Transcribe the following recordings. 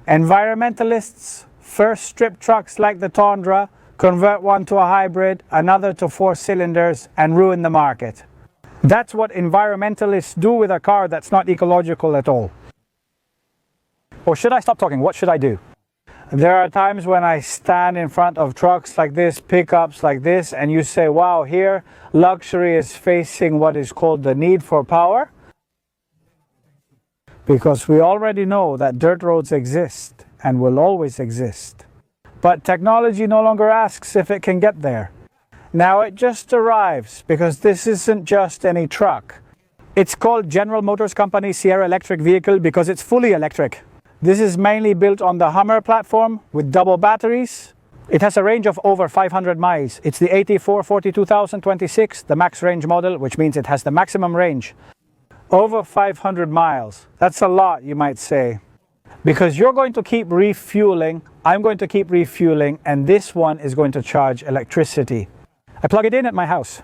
Environmentalists first strip trucks like the Tundra, convert one to a hybrid, another to 4 cylinders, and ruin the market. That's what environmentalists do with a car that's not ecological at all. Or should I stop talking? What should I do? There are times when I stand in front of trucks like this, pickups like this, and you say, wow, here luxury is facing what is called the need for power. Because we already know that dirt roads exist and will always exist. But technology no longer asks if it can get there. Now it just arrives, because this isn't just any truck. It's called General Motors Company Sierra Electric Vehicle because it's fully electric. This is mainly built on the Hummer platform with double batteries. It has a range of over 500 miles. It's the AT4 42026, the max range model, which means it has the maximum range. Over 500 miles. That's a lot, you might say. Because you're going to keep refueling, I'm going to keep refueling, and this one is going to charge electricity. I plug it in at my house.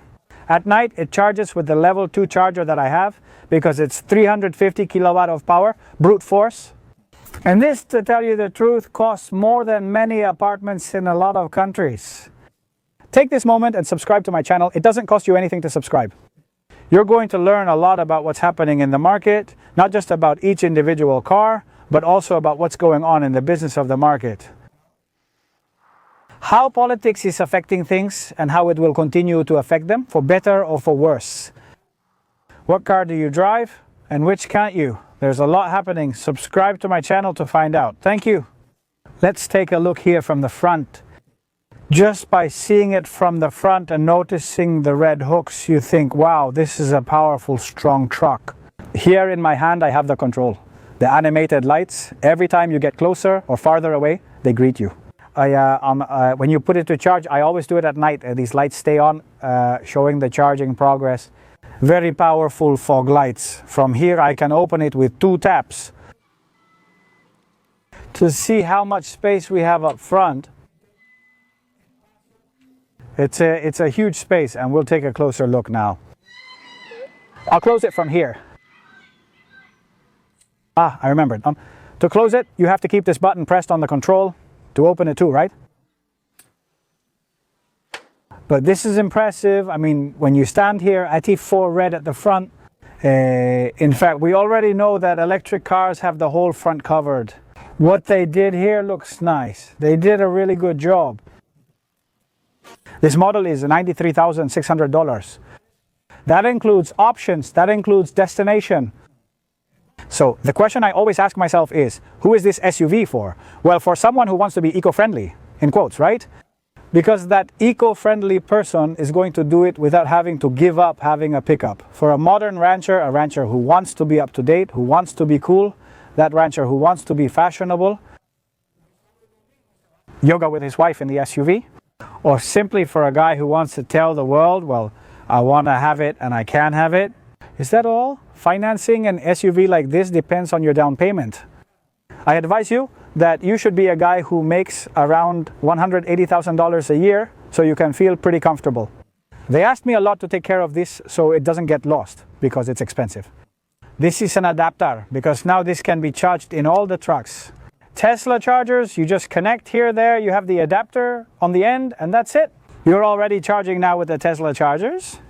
At night, it charges with the level 2 charger that I have because it's 350 kilowatt of power, brute force. And this, to tell you the truth, costs more than many apartments in a lot of countries. Take this moment and subscribe to my channel. It doesn't cost you anything to subscribe. You're going to learn a lot about what's happening in the market, not just about each individual car, but also about what's going on in the business of the market. How politics is affecting things and how it will continue to affect them, for better or for worse. What car do you drive and which can't you? There's a lot happening. Subscribe to my channel to find out. Thank you. Let's take a look here from the front. Just by seeing it from the front and noticing the red hooks, you think, wow, this is a powerful, strong truck. Here in my hand, I have the control. The animated lights, every time you get closer or farther away, they greet you. When you put it to charge, I always do it at night. These lights stay on, showing the charging progress. Very powerful fog lights. From here I can open it with 2 taps. To see how much space we have up front, it's a huge space, and we'll take a closer look now. I'll close it from here. I remembered. To close it, you have to keep this button pressed on the control. To open it too, right? But this is impressive. I mean, when you stand here, AT4 red at the front. In fact, we already know that electric cars have the whole front covered. What they did here looks nice. They did a really good job. This model is $93,600. That includes options, that includes destination. So the question I always ask myself is, who is this SUV for? Well, for someone who wants to be eco-friendly, in quotes, right? Because that eco-friendly person is going to do it without having to give up having a pickup. For a modern rancher, a rancher who wants to be up to date, who wants to be cool, that rancher who wants to be fashionable, yoga with his wife in the SUV, or simply for a guy who wants to tell the world, well, I want to have it and I can have it. Is that all? Financing an SUV like this depends on your down payment. I advise you that you should be a guy who makes around $180,000 a year so you can feel pretty comfortable. They asked me a lot to take care of this so it doesn't get lost because it's expensive. This is an adapter because now this can be charged in all the trucks. Tesla chargers, you just connect here, there, you have the adapter on the end, and that's it. You're already charging now with the Tesla chargers.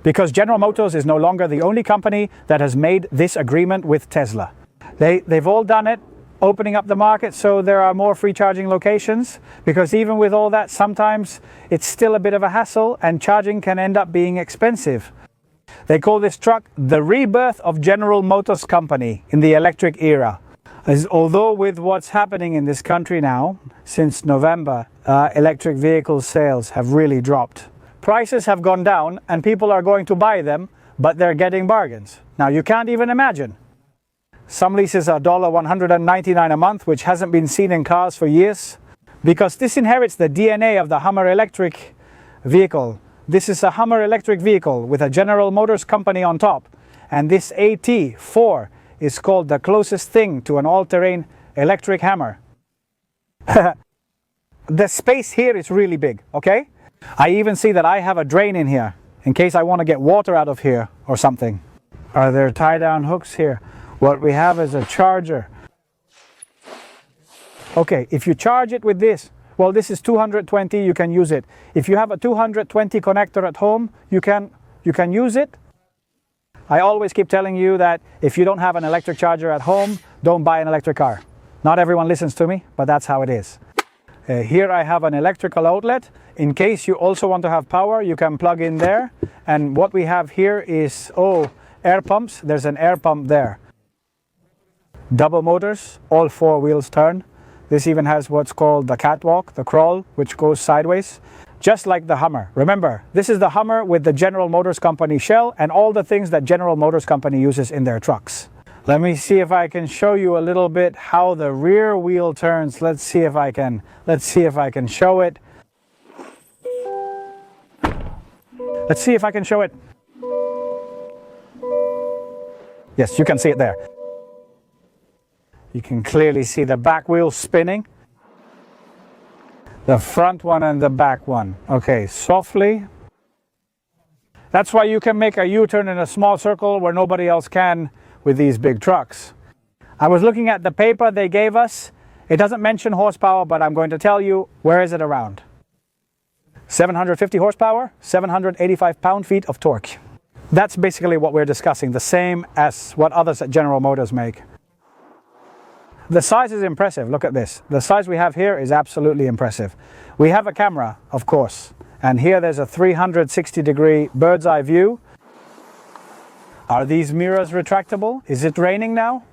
Because General Motors is no longer the only company that has made this agreement with Tesla. They've all done it, opening up the market so there are more free charging locations, because even with all that, sometimes it's still a bit of a hassle and charging can end up being expensive. They call this truck the rebirth of General Motors Company in the electric era. Although with what's happening in this country now, since November, electric vehicle sales have really dropped. Prices have gone down and people are going to buy them, but they're getting bargains. Now you can't even imagine. Some leases are $199 a month, which hasn't been seen in cars for years, because this inherits the DNA of the Hummer electric vehicle. This is a Hummer electric vehicle with a General Motors Company on top, and this AT4 is called the closest thing to an all-terrain electric Hummer. The space here is really big, okay? I even see that I have a drain in here in case I want to get water out of here or something. Are there tie-down hooks here? What we have is a charger. Okay, if you charge it with this, well, this is 220, you can use it. If you have a 220 connector at home, you can use it. I always keep telling you that if you don't have an electric charger at home, don't buy an electric car. Not everyone listens to me, but that's how it is. Here I have an electrical outlet. In case you also want to have power, you can plug in there. And what we have here is, air pumps. There's an air pump there. Double motors, all 4 wheels turn. This even has what's called the catwalk, the crawl, which goes sideways, just like the Hummer. Remember, this is the Hummer with the General Motors Company shell and all the things that General Motors Company uses in their trucks. Let me see if I can show you a little bit how the rear wheel turns. Let's see if I can show it. Let's see if I can show it. Yes, you can see it there. You can clearly see the back wheel spinning. The front one and the back one. Okay, softly. That's why you can make a U-turn in a small circle where nobody else can with these big trucks. I was looking at the paper they gave us. It doesn't mention horsepower, but I'm going to tell you, where is it around? 750 horsepower, 785 pound-feet of torque. That's basically what we're discussing, the same as what others at General Motors make. The size is impressive. Look at this. The size we have here is absolutely impressive. We have a camera, of course, and here there's a 360-degree bird's eye view. Are these mirrors retractable? Is it raining now?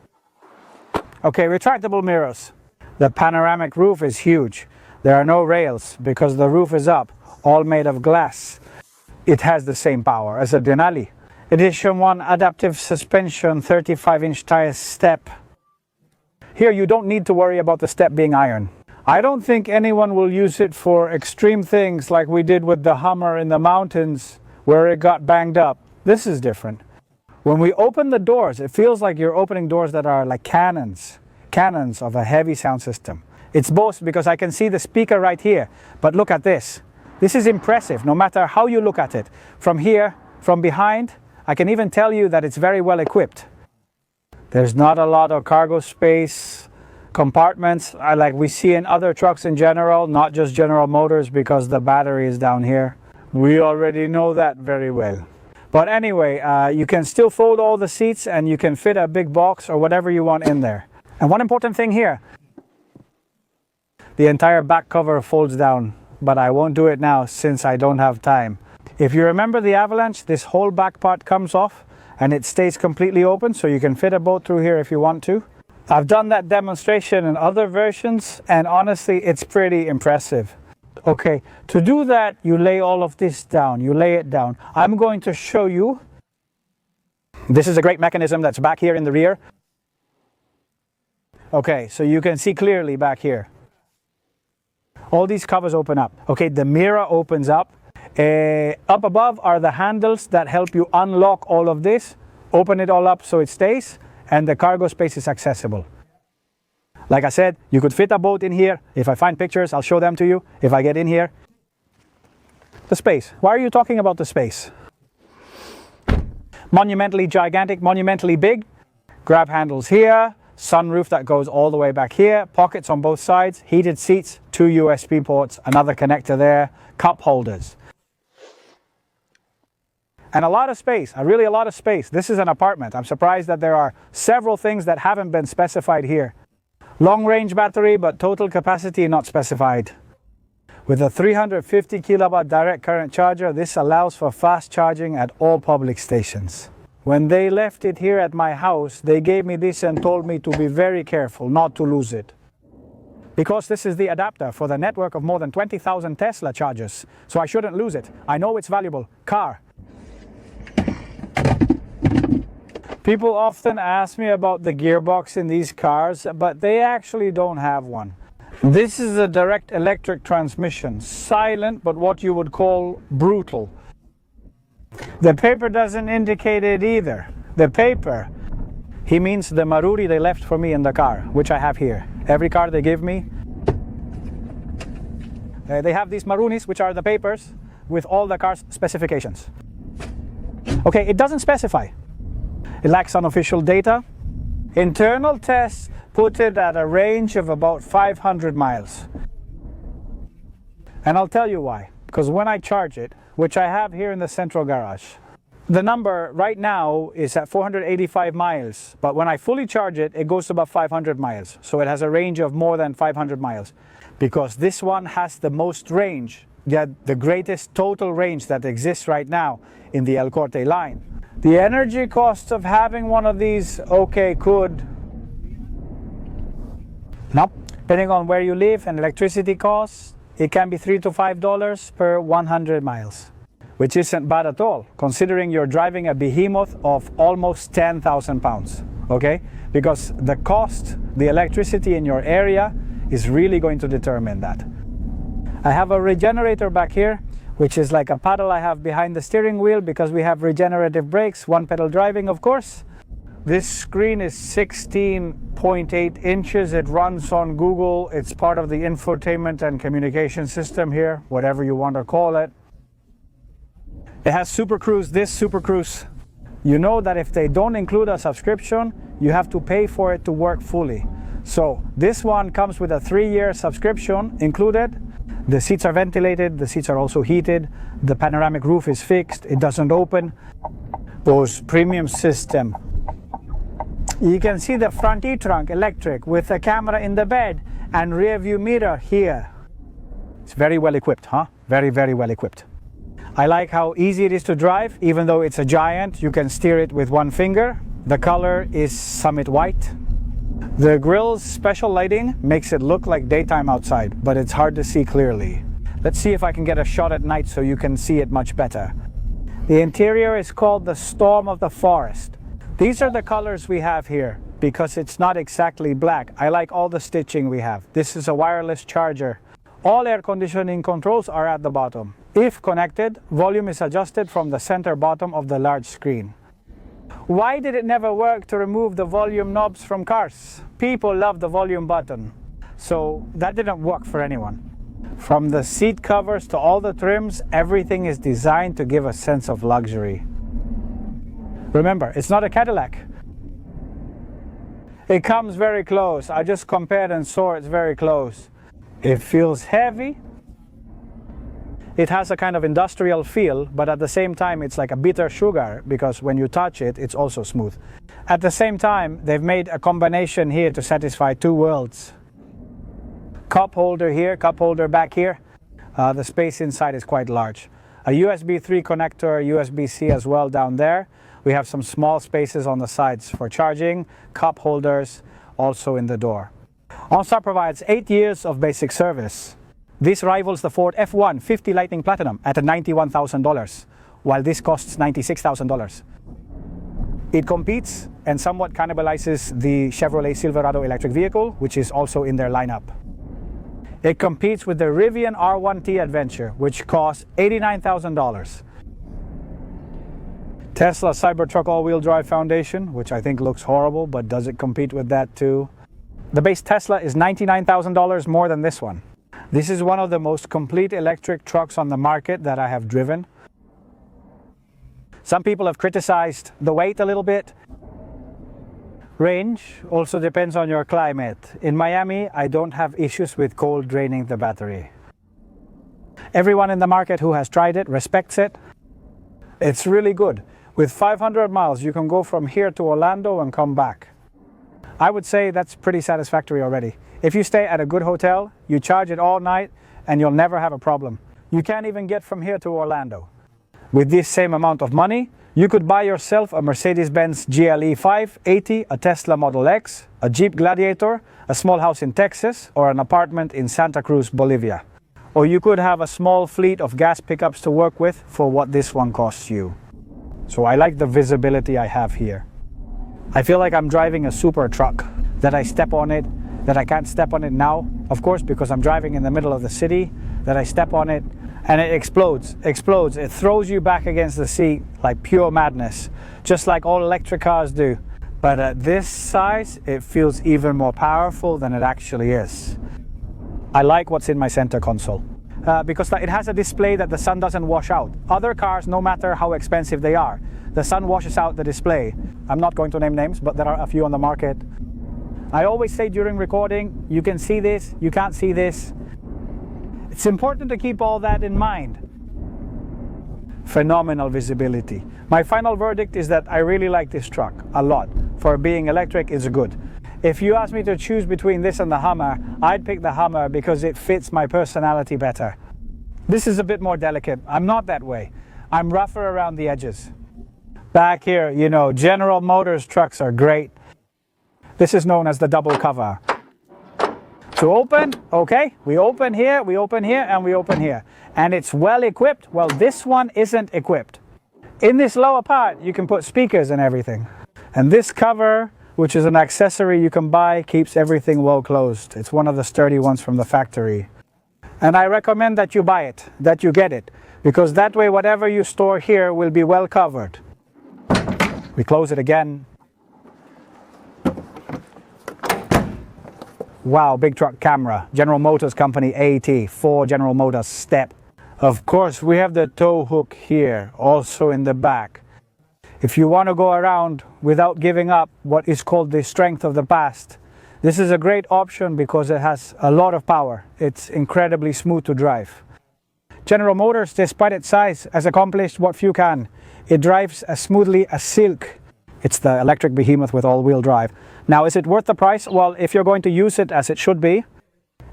Okay, retractable mirrors. The panoramic roof is huge. There are no rails because the roof is up, all made of glass. It has the same power as a Denali. Edition 1 adaptive suspension, 35-inch tire step. Here you don't need to worry about the step being iron. I don't think anyone will use it for extreme things like we did with the Hummer in the mountains where it got banged up. This is different. When we open the doors, it feels like you're opening doors that are like cannons of a heavy sound system. It's both because I can see the speaker right here, but look at this. This is impressive no matter how you look at it. From here, from behind, I can even tell you that it's very well equipped. There's not a lot of cargo space, compartments like we see in other trucks in general, not just General Motors because the battery is down here. We already know that very well. But anyway, you can still fold all the seats and you can fit a big box or whatever you want in there. And one important thing here, the entire back cover folds down, but I won't do it now since I don't have time. If you remember the Avalanche, this whole back part comes off and it stays completely open, so you can fit a boat through here if you want to. I've done that demonstration in other versions and honestly it's pretty impressive. Okay, to do that you lay all of this down, you lay it down. I'm going to show you. This is a great mechanism that's back here in the rear. Okay, so you can see clearly back here. All these covers open up. Okay, the mirror opens up. Up above are the handles that help you unlock all of this, open it all up so it stays, and the cargo space is accessible. Like I said, you could fit a boat in here. If I find pictures, I'll show them to you. If I get in here. The space. Why are you talking about the space? Monumentally gigantic, monumentally big. Grab handles here, sunroof that goes all the way back here, pockets on both sides, heated seats, 2 USB ports, another connector there, cup holders. And a lot of space, really a lot of space. This is an apartment. I'm surprised that there are several things that haven't been specified here. Long range battery, but total capacity not specified. With a 350 kilowatt direct current charger, this allows for fast charging at all public stations. When they left it here at my house, they gave me this and told me to be very careful not to lose it. Because this is the adapter for the network of more than 20,000 Tesla chargers. So I shouldn't lose it. I know it's valuable. Car. People often ask me about the gearbox in these cars, but they actually don't have one. This is a direct electric transmission. Silent, but what you would call brutal. The paper doesn't indicate it either. The paper, he means the Maruri they left for me in the car, which I have here. Every car they give me. They have these Marunis, which are the papers, with all the car's specifications. Okay, it doesn't specify. It lacks unofficial data. Internal tests put it at a range of about 500 miles. And I'll tell you why. Because when I charge it, which I have here in the central garage, the number right now is at 485 miles, but when I fully charge it, it goes to about 500 miles. So it has a range of more than 500 miles. Because this one has the most range, the greatest total range that exists right now in the El Corte line. The energy cost of having one of these, okay, nope. Depending on where you live and electricity costs, it can be $3 to $5 per 100 miles, which isn't bad at all, considering you're driving a behemoth of almost 10,000 pounds, okay? Because the cost, the electricity in your area is really going to determine that. I have a regenerator back here, which is like a paddle I have behind the steering wheel because we have regenerative brakes, one pedal driving, of course. This screen is 16.8 inches. It runs on Google. It's part of the infotainment and communication system here, whatever you want to call it. It has Super Cruise, this Super Cruise. You know that if they don't include a subscription, you have to pay for it to work fully. So this one comes with a 3-year subscription included. The seats are ventilated, the seats are also heated, the panoramic roof is fixed, it doesn't open. Bose premium system. You can see the front E-trunk electric with a camera in the bed and rear view mirror here. It's very well equipped, huh? Very, very well equipped. I like how easy it is to drive. Even though it's a giant, you can steer it with one finger. The color is Summit White. The grille's special lighting makes it look like daytime outside, but it's hard to see clearly. Let's see if I can get a shot at night so you can see it much better. The interior is called the Storm of the Forest. These are the colors we have here because it's not exactly black. I like all the stitching we have. This is a wireless charger. All air conditioning controls are at the bottom. If connected, volume is adjusted from the center bottom of the large screen. Why did it never work to remove the volume knobs from cars? People love the volume button, so that didn't work for anyone. From the seat covers to all the trims, everything is designed to give a sense of luxury. Remember, it's not a Cadillac. It comes very close. I just compared and saw it's very close. It feels heavy. It has a kind of industrial feel, but at the same time it's like a bitter sugar because when you touch it, it's also smooth. At the same time, they've made a combination here to satisfy two worlds. Cup holder here, cup holder back here. The space inside is quite large. A USB 3 connector, USB-C as well down there. We have some small spaces on the sides for charging, cup holders, also in the door. OnStar provides 8 years of basic service. This rivals the Ford F-150 Lightning Platinum at $91,000, while this costs $96,000. It competes and somewhat cannibalizes the Chevrolet Silverado electric vehicle, which is also in their lineup. It competes with the Rivian R1T Adventure, which costs $89,000. Tesla Cybertruck all-wheel drive foundation, which I think looks horrible, but does it compete with that too? The base Tesla is $99,000 more than this one. This is one of the most complete electric trucks on the market that I have driven. Some people have criticized the weight a little bit. Range also depends on your climate. In Miami, I don't have issues with cold draining the battery. Everyone in the market who has tried it respects it. It's really good. With 500 miles, you can go from here to Orlando and come back. I would say that's pretty satisfactory already. If you stay at a good hotel, you charge it all night and you'll never have a problem. You can't even get from here to Orlando. With this same amount of money, you could buy yourself a Mercedes-Benz GLE 580, a Tesla Model X, a Jeep Gladiator, a small house in Texas, or an apartment in Santa Cruz, Bolivia. Or you could have a small fleet of gas pickups to work with for what this one costs you. So I like the visibility I have here. I feel like I'm driving a super truck, that I step on it, that I can't step on it now, of course, because I'm driving in the middle of the city, that I step on it and it explodes. It throws you back against the seat like pure madness, just like all electric cars do. But at this size, it feels even more powerful than it actually is. I like what's in my center console. Because it has a display that the sun doesn't wash out. Other cars, no matter how expensive they are, the sun washes out the display. I'm not going to name names, but there are a few on the market. I always say during recording, you can see this, you can't see this. It's important to keep all that in mind. Phenomenal visibility. My final verdict is that I really like this truck a lot. For being electric, it's good. If you ask me to choose between this and the Hummer, I'd pick the Hummer because it fits my personality better. This is a bit more delicate. I'm not that way. I'm rougher around the edges. Back here, you know, General Motors trucks are great. This is known as the double cover. To open, okay, we open here, and we open here. And it's well equipped. Well, this one isn't equipped. In this lower part, you can put speakers and everything. And this cover, which is an accessory you can buy, keeps everything well closed. It's one of the sturdy ones from the factory. And I recommend that you buy it, that you get it, because that way whatever you store here will be well covered. We close it again. Wow, big truck camera. General Motors Company AT4 General Motors step. Of course, we have the tow hook here, also in the back. If you want to go around without giving up what is called the strength of the past, this is a great option because it has a lot of power. It's incredibly smooth to drive. General Motors, despite its size, has accomplished what few can. It drives as smoothly as silk. It's the electric behemoth with all-wheel drive. Now, is it worth the price? Well, if you're going to use it as it should be,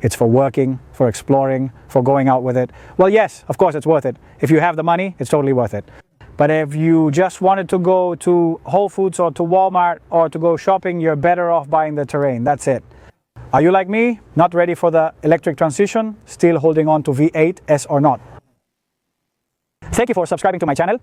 it's for working, for exploring, for going out with it. Well, yes, of course it's worth it. If you have the money, it's totally worth it. But if you just wanted to go to Whole Foods or to Walmart or to go shopping, you're better off buying the Terrain. That's it. Are you like me? Not ready for the electric transition? Still holding on to V8, S or not? Thank you for subscribing to my channel.